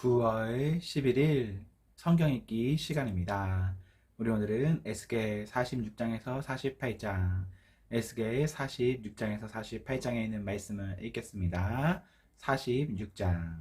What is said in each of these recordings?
9월 11일 성경 읽기 시간입니다. 우리 오늘은 에스겔 46장에서 48장, 에스겔 46장에서 48장에 있는 말씀을 읽겠습니다. 46장.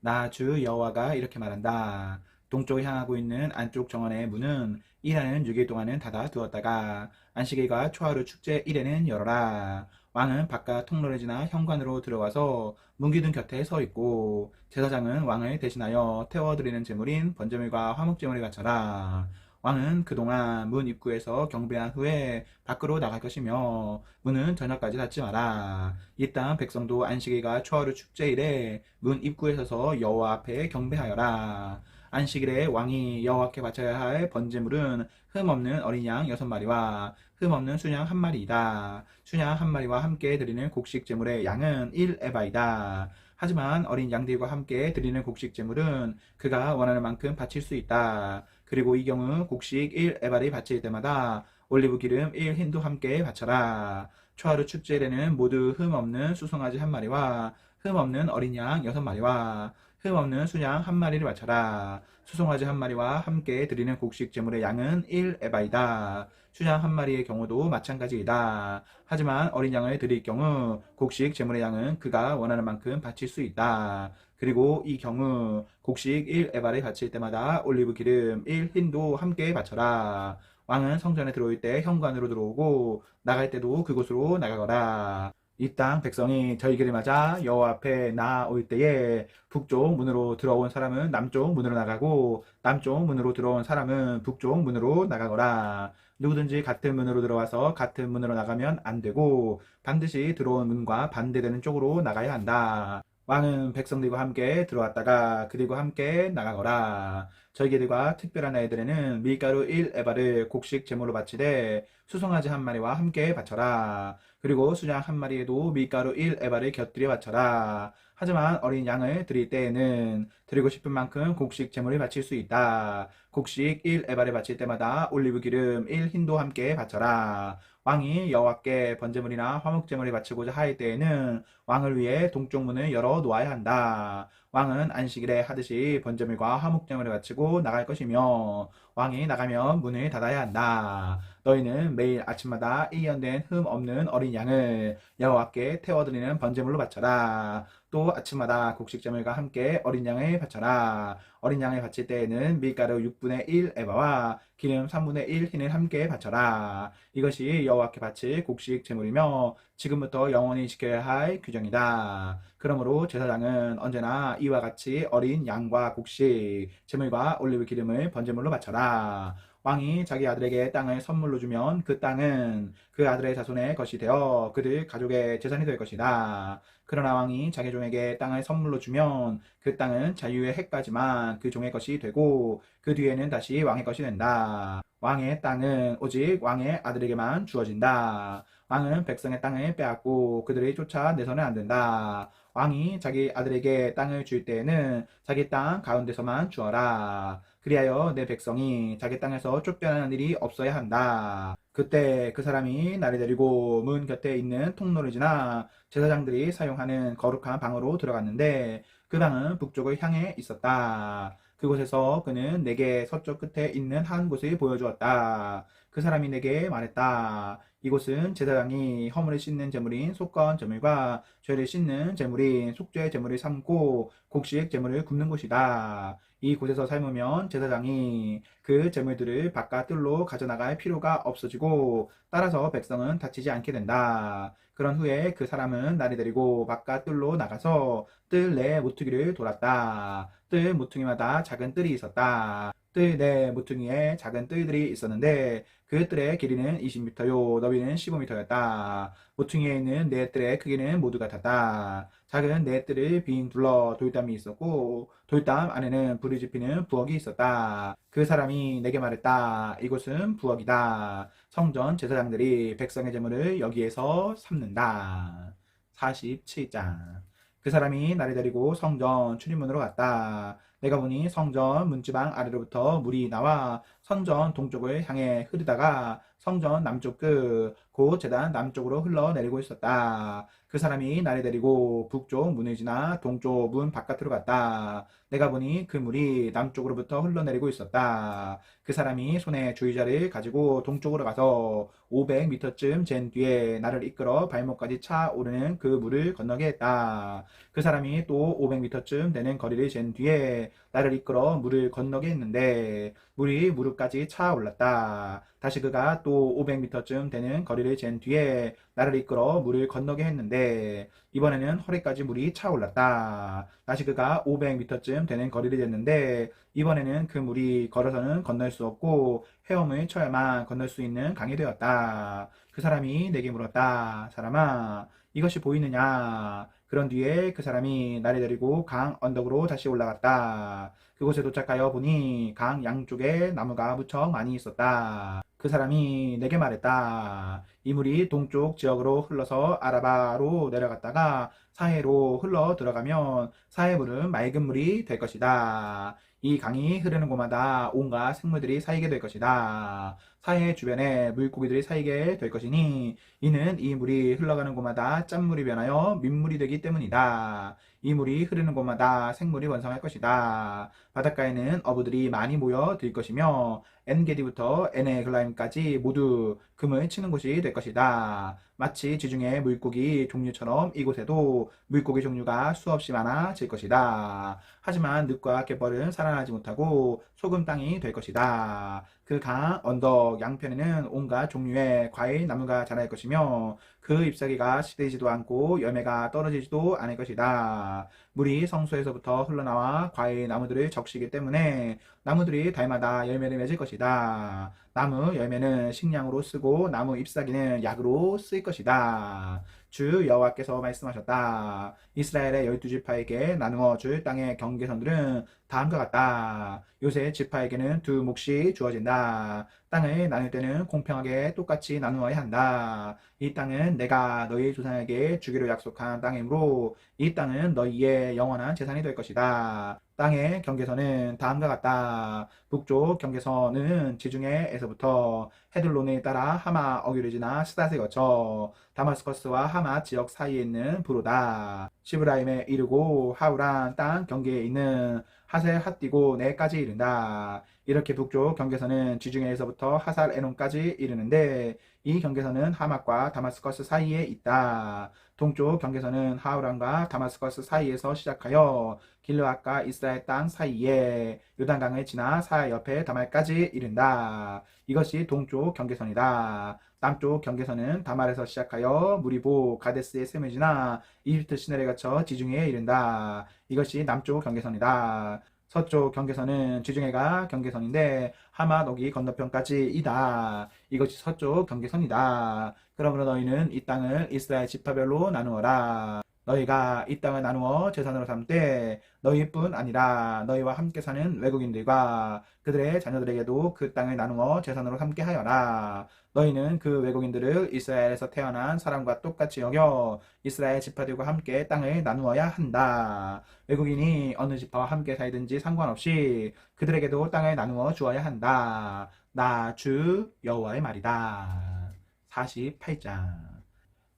나 주 여호와가 이렇게 말한다. 동쪽을 향하고 있는 안쪽 정원의 문은 일하는 6일 동안은 닫아 두었다가 안식일과 초하루 축제 일에는 열어라. 왕은 바깥 통로를 지나 현관으로 들어와서 문기둥 곁에 서 있고 제사장은 왕을 대신하여 태워드리는 제물인 번제물과 화목제물을 바쳐라. 왕은 그동안 문 입구에서 경배한 후에 밖으로 나갈 것이며 문은 저녁까지 닫지 마라. 이 땅 백성도 안식일과 초하루 축제일에 문 입구에 서서 여호와 앞에 경배하여라. 안식일에 왕이 여호와께 바쳐야 할 번제물은 흠없는 어린 양 6마리와 흠없는 순양 1마리이다. 순양 1마리와 함께 드리는 곡식 제물의 양은 1에바이다. 하지만 어린 양들과 함께 드리는 곡식 제물은 그가 원하는 만큼 바칠 수 있다. 그리고 이 경우 곡식 1에바를 바칠 때마다 올리브 기름 1흰도 함께 바쳐라. 초하루 축제일에는 모두 흠없는 수송아지 1마리와 흠없는 어린 양 6마리와 흠없는 순양 1마리를 바쳐라. 수송아지 1마리와 함께 드리는 곡식 제물의 양은 1에바이다. 순양 1마리의 경우도 마찬가지이다. 하지만 어린 양을 드릴 경우 곡식 제물의 양은 그가 원하는 만큼 바칠 수 있다. 그리고 이 경우 곡식 1에바를 바칠 때마다 올리브 기름 1흰도 함께 바쳐라. 왕은 성전에 들어올 때 현관으로 들어오고 나갈 때도 그곳으로 나가거라. 이 땅 백성이 절기를 맞아 여호와 앞에 나올 때에 북쪽 문으로 들어온 사람은 남쪽 문으로 나가고 남쪽 문으로 들어온 사람은 북쪽 문으로 나가거라. 누구든지 같은 문으로 들어와서 같은 문으로 나가면 안 되고 반드시 들어온 문과 반대되는 쪽으로 나가야 한다. 왕은 백성들과 함께 들어왔다가 그들과 함께 나가거라. 절기들과 특별한 날들에는 밀가루 1에바를 곡식 제물로 바치되 수송아지 1마리와 함께 바쳐라. 그리고 순양 1마리에도 밀가루 1에바를 곁들여 바쳐라. 하지만 어린 양을 드릴 때에는 드리고 싶은 만큼 곡식 제물을 바칠 수 있다. 곡식 1에바를 바칠 때마다 올리브 기름 1흰도 함께 바쳐라. 왕이 여호와께 번제물이나 화목제물을 바치고자 할 때에는 왕을 위해 동쪽 문을 열어 놓아야 한다. 왕은 안식일에 하듯이 번제물과 화목제물을 바치고 나갈 것이며 왕이 나가면 문을 닫아야 한다. 너희는 매일 아침마다 일년된 흠 없는 어린 양을 여호와께 태워드리는 번제물로 바쳐라. 또 아침마다 곡식제물과 함께 어린 양을 바쳐라. 어린 양을 바칠 때에는 밀가루 6분의 1 에바와 기름 3분의 1 흰을 함께 바쳐라. 이것이 여호와께 바칠 곡식 제물이며 지금부터 영원히 지켜야 할 규정이다. 그러므로 제사장은 언제나 이와 같이 어린 양과 곡식 제물과 올리브 기름을 번제물로 바쳐라. 왕이 자기 아들에게 땅을 선물로 주면 그 땅은 그 아들의 자손의 것이 되어 그들 가족의 재산이 될 것이다. 그러나 왕이 자기 종에게 땅을 선물로 주면 그 땅은 자유의 해까지만 그 종의 것이 되고 그 뒤에는 다시 왕의 것이 된다. 왕의 땅은 오직 왕의 아들에게만 주어진다. 왕은 백성의 땅을 빼앗고 그들을 쫓아내서는 안 된다. 왕이 자기 아들에게 땅을 줄 때에는 자기 땅 가운데서만 주어라. 그리하여 내 백성이 자기 땅에서 쫓겨나는 일이 없어야 한다. 그때 그 사람이 나를 데리고 문 곁에 있는 통로를 지나 제사장들이 사용하는 거룩한 방으로 들어갔는데 그 방은 북쪽을 향해 있었다. 그곳에서 그는 내게 서쪽 끝에 있는 한 곳을 보여주었다. 그 사람이 내게 말했다. 이곳은 제사장이 허물을 씻는 제물인 속건 제물과 죄를 씻는 제물인 속죄 제물을 삼고 곡식 제물을 굽는 곳이다. 이곳에서 삶으면 제사장이 그 제물들을 바깥 뜰로 가져나갈 필요가 없어지고 따라서 백성은 다치지 않게 된다. 그런 후에 그 사람은 나를 데리고 바깥 뜰로 나가서 뜰 내 모퉁이를 돌았다. 뜰 모퉁이마다 작은 뜰이 있었다. 뜰 내 모퉁이에 작은 뜰들이 있었는데 그 뜰의 길이는 20m요 너비는 15m였다. 모퉁이에 있는 네 뜰의 크기는 모두 같았다. 작은 네 뜰을 빙 둘러 돌담이 있었고 돌담 안에는 불이 지피는 부엌이 있었다. 그 사람이 내게 말했다. 이곳은 부엌이다. 성전 제사장들이 백성의 제물을 여기에서 삼는다. 47장. 그 사람이 나를 데리고 성전 출입문으로 갔다. 내가 보니 성전 문지방 아래로부터 물이 나와 성전 동쪽을 향해 흐르다가 성전 남쪽 끝, 곧 제단 남쪽으로 흘러내리고 있었다. 그 사람이 나를 데리고 북쪽 문을 지나 동쪽 문 바깥으로 갔다. 내가 보니 그 물이 남쪽으로부터 흘러내리고 있었다. 그 사람이 손에 주의자를 가지고 동쪽으로 가서 500m쯤 잰 뒤에 나를 이끌어 발목까지 차 오르는 그 물을 건너게 했다. 그 사람이 또 500m쯤 되는 거리를 잰 뒤에 나를 이끌어 물을 건너게 했는데 물이 무릎까지 차 올랐다. 다시 그가 또 500m쯤 되는 거리를 잰 뒤에 나를 이끌어 물을 건너게 했는데 이번에는 허리까지 물이 차 올랐다. 다시 그가 500m쯤 되는 거리를 쟀는데 이번에는 그 물이 걸어서는 건널 수 없고 헤엄을 쳐야만 건널 수 있는 강이 되었다. 그 사람이 내게 물었다. 사람아, 이것이 보이느냐? 그런 뒤에 그 사람이 나를 데리고 강 언덕으로 다시 올라갔다. 그곳에 도착하여 보니 강 양쪽에 나무가 무척 많이 있었다. 그 사람이 내게 말했다. 이 물이 동쪽 지역으로 흘러서 아라바로 내려갔다가 사해로 흘러 들어가면 사해 물은 맑은 물이 될 것이다. 이 강이 흐르는 곳마다 온갖 생물들이 살게 될 것이다. 사해 주변에 물고기들이 살게 될 것이니 이는 이 물이 흘러가는 곳마다 짠물이 변하여 민물이 되기 때문이다. 이 물이 흐르는 곳마다 생물이 번성할 것이다. 바닷가에는 어부들이 많이 모여 들 것이며 엔게디부터 에네글라임까지 모두 금을 치는 곳이 될 것이다. 마치 지중해 물고기 종류처럼 이곳에도 물고기 종류가 수없이 많아질 것이다. 하지만 늪과 갯벌은 살아나지 못하고 소금 땅이 될 것이다. 그 강 언덕 양편에는 온갖 종류의 과일 나무가 자랄 것이며 그 잎사귀가 시들지도 않고 열매가 떨어지지도 않을 것이다. 물이 성소에서부터 흘러나와 과일 나무들을 적시기 때문에 나무들이 달마다 열매를 맺을 것이다. 나무 열매는 식량으로 쓰고 나무 잎사귀는 약으로 쓰일 것이다. 주 여호와께서 말씀하셨다. 이스라엘의 12지파에게 나누어 줄 땅의 경계선들은 다음과 같다. 요새 지파에게는 두 몫이 주어진다. 땅을 나눌 때는 공평하게 똑같이 나누어야 한다. 이 땅은 내가 너희 조상에게 주기로 약속한 땅이므로 이 땅은 너희의 영원한 재산이 될 것이다. 땅의 경계선은 다음과 같다. 북쪽 경계선은 지중해에서부터 헤들론을 따라 하마 어귀를 지나 스닷을 거쳐 다마스커스와 하마 지역 사이에 있는 부로다. 시브라임에 이르고 하우란 땅 경계에 있는 하셀 핫디고 네까지 이른다. 이렇게 북쪽 경계선은 지중해에서부터 하살 에논까지 이르는데 이 경계선은 하맛과 다마스커스 사이에 있다. 동쪽 경계선은 하우란과 다마스커스 사이에서 시작하여 길르앗과 이스라엘 땅 사이에 요단강을 지나 사야 옆에 다말까지 이른다. 이것이 동쪽 경계선이다. 남쪽 경계선은 다말에서 시작하여 무리보 가데스의 샘을 지나 이집트 시내를 거쳐 지중해에 이른다. 이것이 남쪽 경계선이다. 서쪽 경계선은 지중해가 경계선인데 하맛 어기 건너편까지이다. 이것이 서쪽 경계선이다. 그러므로 너희는 이 땅을 이스라엘 지파별로 나누어라. 너희가 이 땅을 나누어 재산으로 삼되 너희뿐 아니라 너희와 함께 사는 외국인들과 그들의 자녀들에게도 그 땅을 나누어 재산으로 삼게 하여라. 너희는 그 외국인들을 이스라엘에서 태어난 사람과 똑같이 여겨 이스라엘 지파들과 함께 땅을 나누어야 한다. 외국인이 어느 지파와 함께 살든지 상관없이 그들에게도 땅을 나누어 주어야 한다. 나 주 여호와의 말이다. 48장.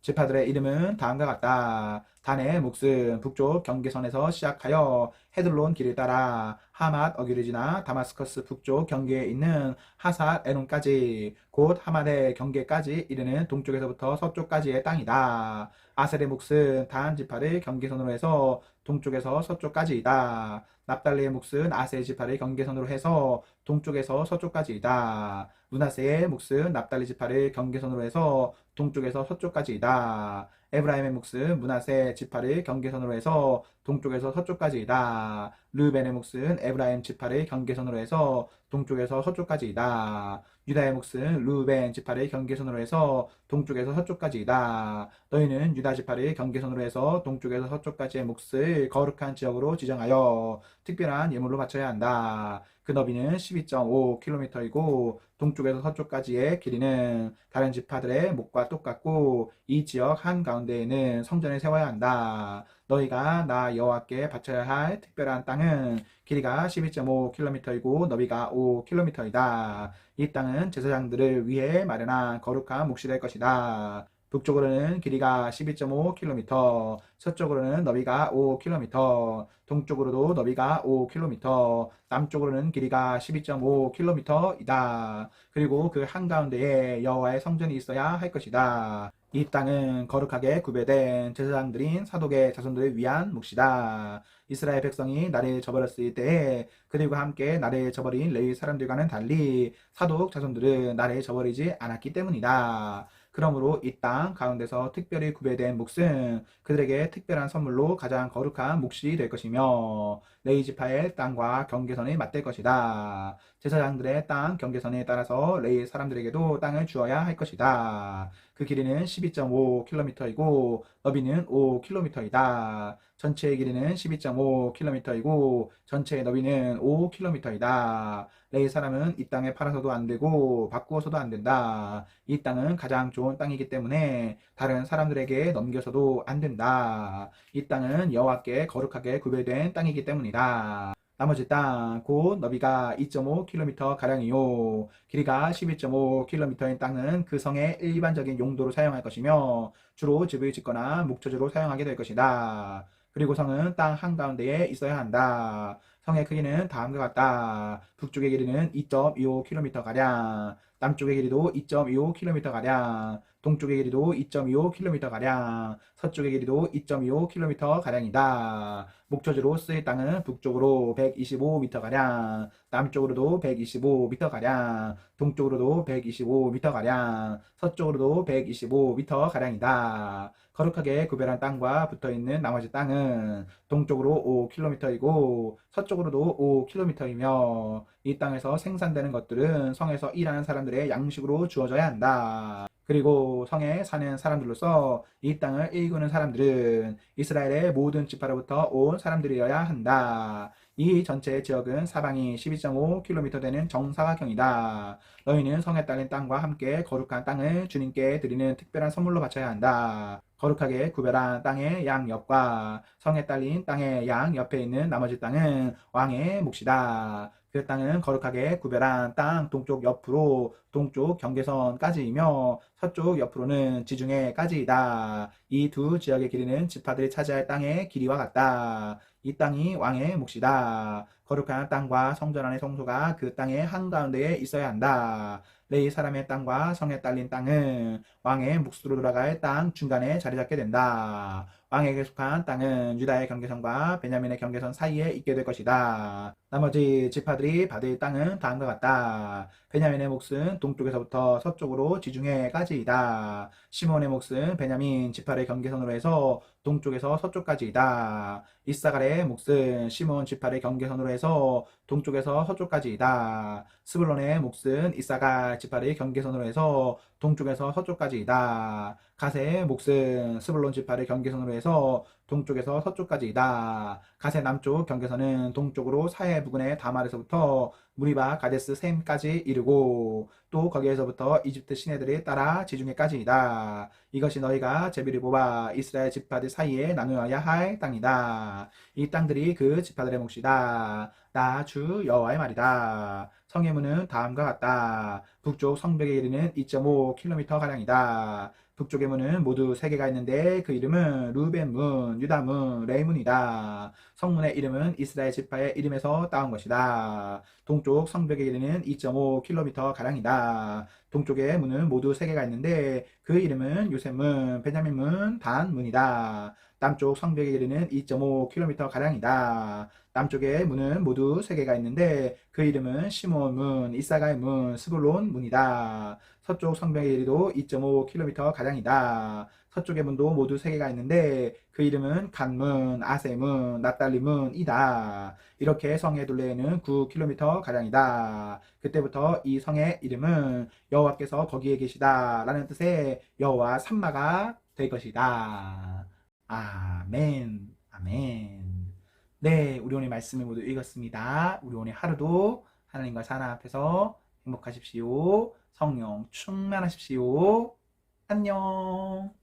지파들의 이름은 다음과 같다. 단의 몫은 북쪽 경계선에서 시작하여 헤들론 길을 따라 하맛 어귀를 지나 다마스커스 북쪽 경계에 있는 하살 에논까지 곧 하맛의 경계까지 이르는 동쪽에서부터 서쪽까지의 땅이다. 아셀의 몫은 단 지파를 경계선으로 해서 동쪽에서 서쪽까지이다. 납달리의 몫은 아셀 지파를 경계선으로 해서 동쪽에서 서쪽까지이다. 므낫세의 몫은 납달리 지파를 경계선으로 해서 동쪽에서 서쪽까지이다. 에브라임의 몫은 므낫세 지파를 경계선으로 해서 동쪽에서 서쪽까지이다. 르벤의 몫은 에브라임 지파를 경계선으로 해서 동쪽에서 서쪽까지이다. 유다의 몫은 르벤 지파를 경계선으로 해서 동쪽에서 서쪽까지이다. 너희는 유다 지파를 경계선으로 해서 동쪽에서 서쪽까지의 몫을 거룩한 지역으로 지정하여 특별한 예물로 바쳐야 한다. 그 너비는 12.5km이고 동쪽에서 서쪽까지의 길이는 다른 지파들의 몫과 똑같고 이 지역 한가운데에는 성전을 세워야 한다. 너희가 나 여호와께 바쳐야 할 특별한 땅은 길이가 12.5km이고 너비가 5km이다. 이 땅은 제사장들을 위해 마련한 거룩한 몫이 될 것이다. 북쪽으로는 길이가 12.5km, 서쪽으로는 너비가 5km, 동쪽으로도 너비가 5km, 남쪽으로는 길이가 12.5km이다. 그리고 그 한가운데에 여호와의 성전이 있어야 할 것이다. 이 땅은 거룩하게 구별된 제사장들인 사독의 자손들을 위한 몫이다. 이스라엘 백성이 나를 저버렸을 때에 그들과 함께 나를 저버린 레위 사람들과는 달리 사독 자손들은 나를 저버리지 않았기 때문이다. 그러므로 이 땅 가운데서 특별히 구별된 몫은 그들에게 특별한 선물로 가장 거룩한 몫이 될 것이며 레위 지파의 땅과 경계선을 맞댈 것이다. 제사장들의 땅 경계선에 따라서 레위 사람들에게도 땅을 주어야 할 것이다. 그 길이는 12.5km이고 너비는 5km이다. 전체의 길이는 12.5km이고 전체의 너비는 5km이다. 레위 사람은 이 땅에 팔아서도 안 되고 바꾸어서도 안 된다. 이 땅은 가장 좋은 땅이기 때문에 다른 사람들에게 넘겨서도 안 된다. 이 땅은 여호와께 거룩하게 구별된 땅이기 때문이다. 나머지 땅, 곧 너비가 2.5km 가량이요. 길이가 11.5km인 땅은 그 성의 일반적인 용도로 사용할 것이며 주로 집을 짓거나 목초지로 사용하게 될 것이다. 그리고 성은 땅 한가운데에 있어야 한다. 성의 크기는 다음과 같다. 북쪽의 길이는 2.25km가량, 남쪽의 길이도 2.25km가량, 동쪽의 길이도 2.25km가량, 서쪽의 길이도 2.25km가량이다. 목초지로 쓰일 땅은 북쪽으로 125m가량, 남쪽으로도 125m가량, 동쪽으로도 125m가량, 서쪽으로도 125m가량이다. 거룩하게 구별한 땅과 붙어있는 나머지 땅은 동쪽으로 5km이고 서쪽으로도 5km이며 이 땅에서 생산되는 것들은 성에서 일하는 사람들의 양식으로 주어져야 한다. 그리고 성에 사는 사람들로서 이 땅을 일구는 사람들은 이스라엘의 모든 지파로부터 온 사람들이어야 한다. 이 전체 지역은 사방이 12.5km 되는 정사각형이다. 너희는 성에 딸린 땅과 함께 거룩한 땅을 주님께 드리는 특별한 선물로 바쳐야 한다. 거룩하게 구별한 땅의 양옆과 성에 딸린 땅의 양옆에 있는 나머지 땅은 왕의 몫이다. 그 땅은 거룩하게 구별한 땅 동쪽 옆으로 동쪽 경계선까지이며 서쪽 옆으로는 지중해까지이다. 이 두 지역의 길이는 지파들이 차지할 땅의 길이와 같다. 이 땅이 왕의 몫이다. 거룩한 땅과 성전 안의 성소가 그 땅의 한가운데에 있어야 한다. 레위 사람의 땅과 성에 딸린 땅은 왕의 몫으로 돌아갈 땅 중간에 자리 잡게 된다. 왕에게 속한 땅은 유다의 경계선과 베냐민의 경계선 사이에 있게 될 것이다. 나머지 지파들이 받을 땅은 다음과 같다. 베냐민의 몫은 동쪽에서부터 서쪽으로 지중해까지이다. 시몬의 몫은 베냐민 지파의 경계선으로 해서 동쪽에서 서쪽까지이다. 이사갈의 몫은 시몬 지파의 경계선으로 해서 동쪽에서 서쪽까지이다. 스불론의 몫은 이사갈 지파의 경계선으로 해서 동쪽에서 서쪽까지이다. 가세의 몫은 스불론 지파의 경계선으로 해서 동쪽에서 서쪽까지이다. 가세 남쪽 경계선은 동쪽으로 사해 부근의 다말에서부터 무리바 가데스 셈까지 이르고 또 거기에서부터 이집트 시내들이 따라 지중해까지이다. 이것이 너희가 제비를 뽑아 이스라엘 지파들 사이에 나누어야 할 땅이다. 이 땅들이 그 지파들의 몫이다. 나 주 여호와의 말이다. 성의 문은 다음과 같다. 북쪽 성벽의 길이는 2.5km 가량이다. 북쪽의 문은 모두 3개가 있는데 그 이름은 루벤 문, 유다 문, 레이 문이다. 성문의 이름은 이스라엘 지파의 이름에서 따온 것이다. 동쪽 성벽의 길이는 2.5km 가량이다. 동쪽의 문은 모두 3개가 있는데 그 이름은 요셉 문, 베냐민 문, 단 문이다. 남쪽 성벽의 길이는 2.5km 가량이다. 남쪽의 문은 모두 3개가 있는데 그 이름은 시몬 문, 이사갈 문, 스불론 문이다. 서쪽 성벽의 길이도 2.5km 가량이다. 서쪽의 문도 모두 3개가 있는데 그 이름은 간문, 아세문, 납달리문이다. 이렇게 성의 둘레에는 9km 가량이다. 그때부터 이 성의 이름은 여호와께서 거기에 계시다 라는 뜻의 여호와 삼마가 될 것이다. 아멘, 아멘. 네, 우리 오늘 말씀을 모두 읽었습니다. 우리 오늘 하루도 하나님과 사랑 앞에서 행복하십시오. 성령 충만하십시오. 안녕.